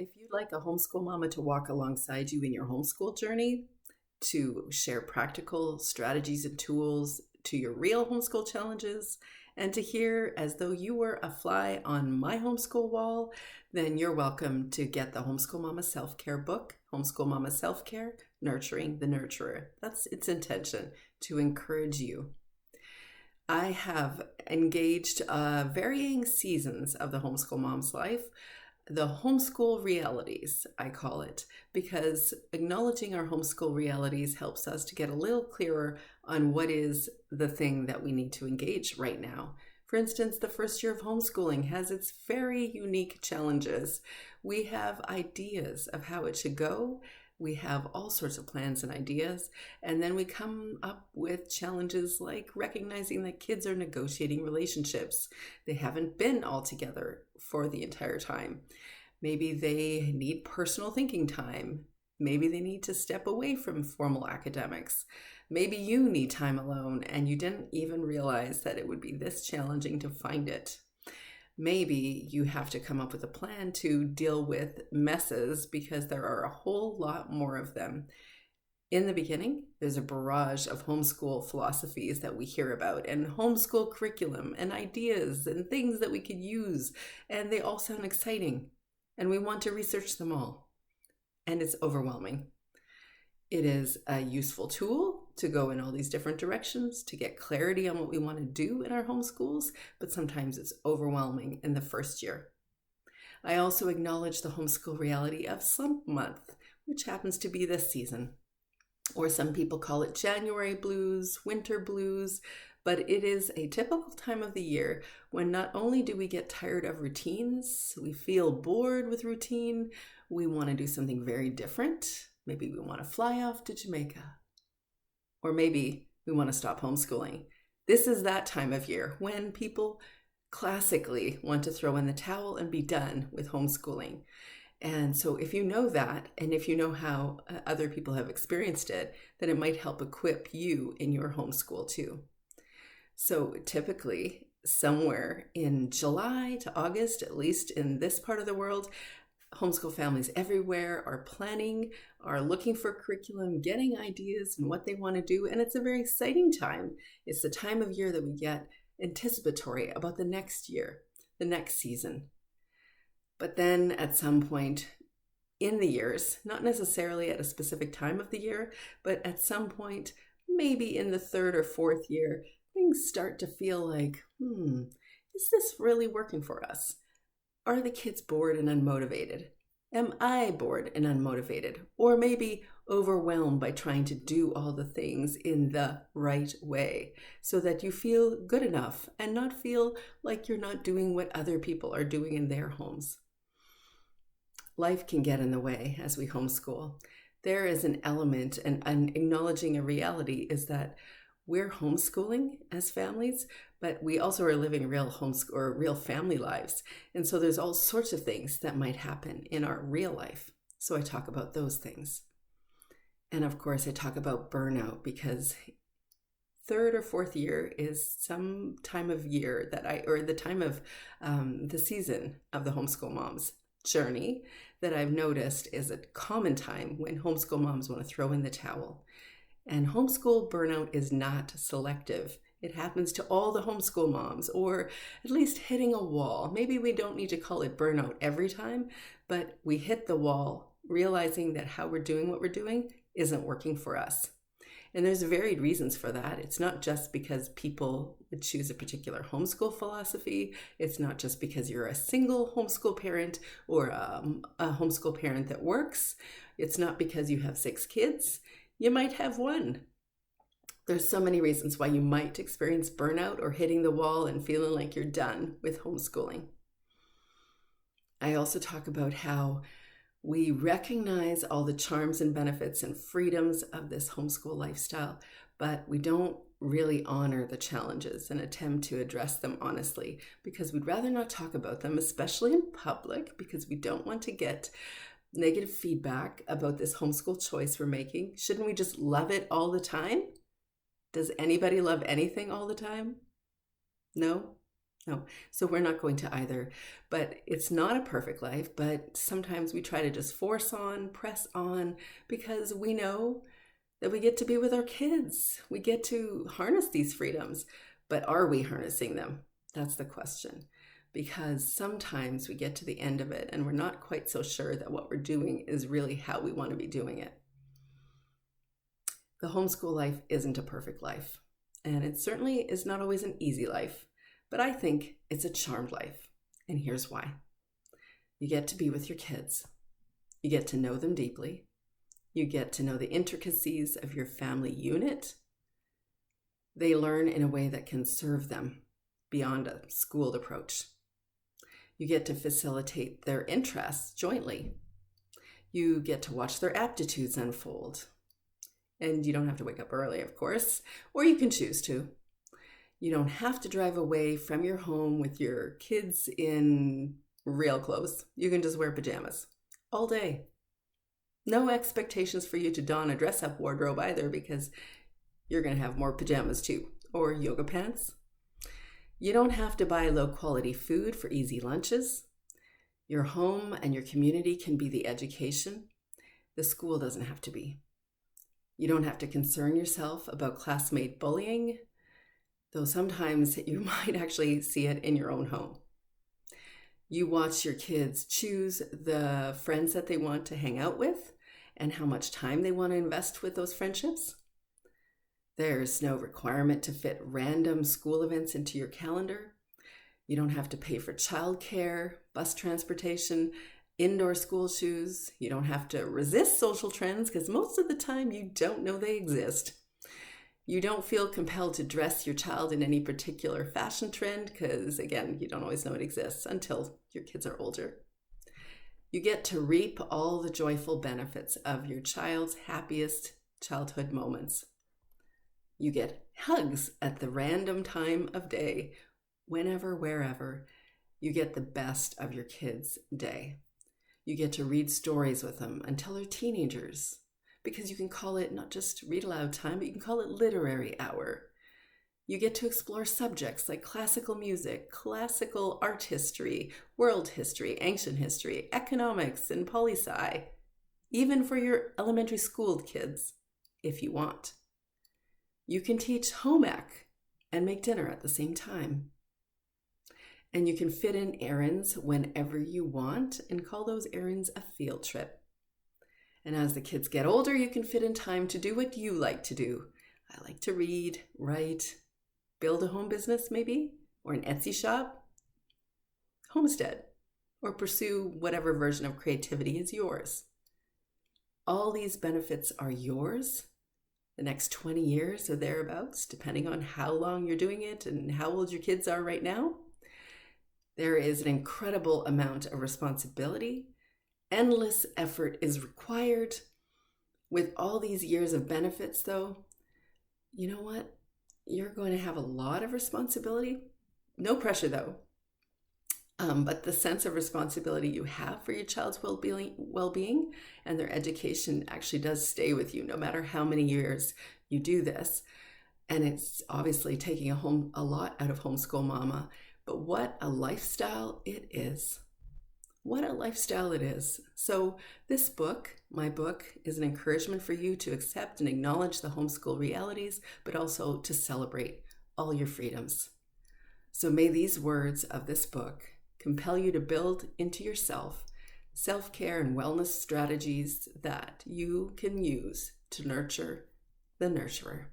If you'd like a homeschool mama to walk alongside you in your homeschool journey, to share practical strategies and tools to your real homeschool challenges, and to hear as though you were a fly on my homeschool wall, then you're welcome to get the Homeschool Mama Self-Care book, Homeschool Mama Self-Care, Nurturing the Nurturer. That's its intention, to encourage you. I have engaged varying seasons of the homeschool mom's life, the homeschool realities, I call it, because acknowledging our homeschool realities helps us to get a little clearer on what is the thing that we need to engage right now. For instance, the first year of homeschooling has its very unique challenges. We have ideas of how it should go. We have all sorts of plans and ideas, and then we come up with challenges like recognizing that kids are negotiating relationships. They haven't been all together for the entire time. Maybe they need personal thinking time. Maybe they need to step away from formal academics. Maybe you need time alone and you didn't even realize that it would be this challenging to find it. Maybe you have to come up with a plan to deal with messes because there are a whole lot more of them. In the beginning, there's a barrage of homeschool philosophies that we hear about, and homeschool curriculum and ideas and things that we could use, and they all sound exciting, and we want to research them all, and it's overwhelming. It is a useful tool to go in all these different directions, to get clarity on what we want to do in our homeschools, but sometimes it's overwhelming in the first year. I also acknowledge the homeschool reality of Slump month, which happens to be this season. Or some people call it January blues, winter blues, but it is a typical time of the year when not only do we get tired of routines, we feel bored with routine, we want to do something very different. Maybe we want to fly off to Jamaica. Or maybe we want to stop homeschooling. This is that time of year when people classically want to throw in the towel and be done with homeschooling. And so if you know that, and if you know how other people have experienced it, then it might help equip you in your homeschool too. So typically, somewhere in July to August, at least in this part of the world, homeschool families everywhere are planning, are looking for curriculum, getting ideas and what they want to do. And it's a very exciting time. It's the time of year that we get anticipatory about the next year, the next season. But then at some point in the years, not necessarily at a specific time of the year, but at some point, maybe in the third or fourth year, things start to feel like, is this really working for us? Are the kids bored and unmotivated? Am I bored and unmotivated? Or maybe overwhelmed by trying to do all the things in the right way so that you feel good enough and not feel like you're not doing what other people are doing in their homes. Life can get in the way as we homeschool. There is an element, and acknowledging a reality is that we're homeschooling as families, but we also are living real homeschool or real family lives. And so there's all sorts of things that might happen in our real life. So I talk about those things. And of course, I talk about burnout because third or fourth year is some time of year or the time of the season of the homeschool mom's journey that I've noticed is a common time when homeschool moms want to throw in the towel. And homeschool burnout is not selective. It happens to all the homeschool moms, or at least hitting a wall. Maybe we don't need to call it burnout every time, but we hit the wall, realizing that how we're doing what we're doing isn't working for us. And there's varied reasons for that. It's not just because people would choose a particular homeschool philosophy. It's not just because you're a single homeschool parent or a homeschool parent that works. It's not because you have 6 kids. You might have 1. There's so many reasons why you might experience burnout or hitting the wall and feeling like you're done with homeschooling. I also talk about how we recognize all the charms and benefits and freedoms of this homeschool lifestyle, but we don't really honor the challenges and attempt to address them honestly because we'd rather not talk about them, especially in public, because we don't want to get negative feedback about this homeschool choice we're making. Shouldn't we just love it all the time? Does anybody love anything all the time? No? No, so we're not going to either. But it's not a perfect life, but sometimes we try to just force on, press on, because we know that we get to be with our kids. We get to harness these freedoms, but are we harnessing them? That's the question. Because sometimes we get to the end of it and we're not quite so sure that what we're doing is really how we want to be doing it. The homeschool life isn't a perfect life, and it certainly is not always an easy life, but I think it's a charmed life. And here's why. You get to be with your kids. You get to know them deeply. You get to know the intricacies of your family unit. They learn in a way that can serve them beyond a schooled approach. You get to facilitate their interests jointly. You get to watch their aptitudes unfold. And you don't have to wake up early, of course, or you can choose to. You don't have to drive away from your home with your kids in real clothes. You can just wear pajamas all day. No expectations for you to don a dress-up wardrobe either, because you're going to have more pajamas too, or yoga pants. You don't have to buy low-quality food for easy lunches. Your home and your community can be the education. The school doesn't have to be. You don't have to concern yourself about classmate bullying, though sometimes you might actually see it in your own home. You watch your kids choose the friends that they want to hang out with and how much time they want to invest with those friendships. There's no requirement to fit random school events into your calendar. You don't have to pay for childcare, bus transportation, indoor school shoes. You don't have to resist social trends because most of the time you don't know they exist. You don't feel compelled to dress your child in any particular fashion trend because, again, you don't always know it exists until your kids are older. You get to reap all the joyful benefits of your child's happiest childhood moments. You get hugs at the random time of day, whenever, wherever. You get the best of your kids' day. You get to read stories with them until they're teenagers, because you can call it not just read aloud time, but you can call it literary hour. You get to explore subjects like classical music, classical art history, world history, ancient history, economics, and poli-sci, even for your elementary school kids, if you want. You can teach home ec and make dinner at the same time. And you can fit in errands whenever you want and call those errands a field trip. And as the kids get older, you can fit in time to do what you like to do. I like to read, write, build a home business maybe, or an Etsy shop, homestead, or pursue whatever version of creativity is yours. All these benefits are yours the next 20 years or thereabouts, depending on how long you're doing it and how old your kids are right now. There is an incredible amount of responsibility. Endless effort is required. With all these years of benefits, though, you know what? You're going to have a lot of responsibility. No pressure, though. But the sense of responsibility you have for your child's well-being and their education actually does stay with you no matter how many years you do this. And it's obviously taking a lot out of homeschool mama. But what a lifestyle it is. What a lifestyle it is. So this book, my book, is an encouragement for you to accept and acknowledge the homeschool realities, but also to celebrate all your freedoms. So may these words of this book compel you to build into yourself self-care and wellness strategies that you can use to nurture the nurturer.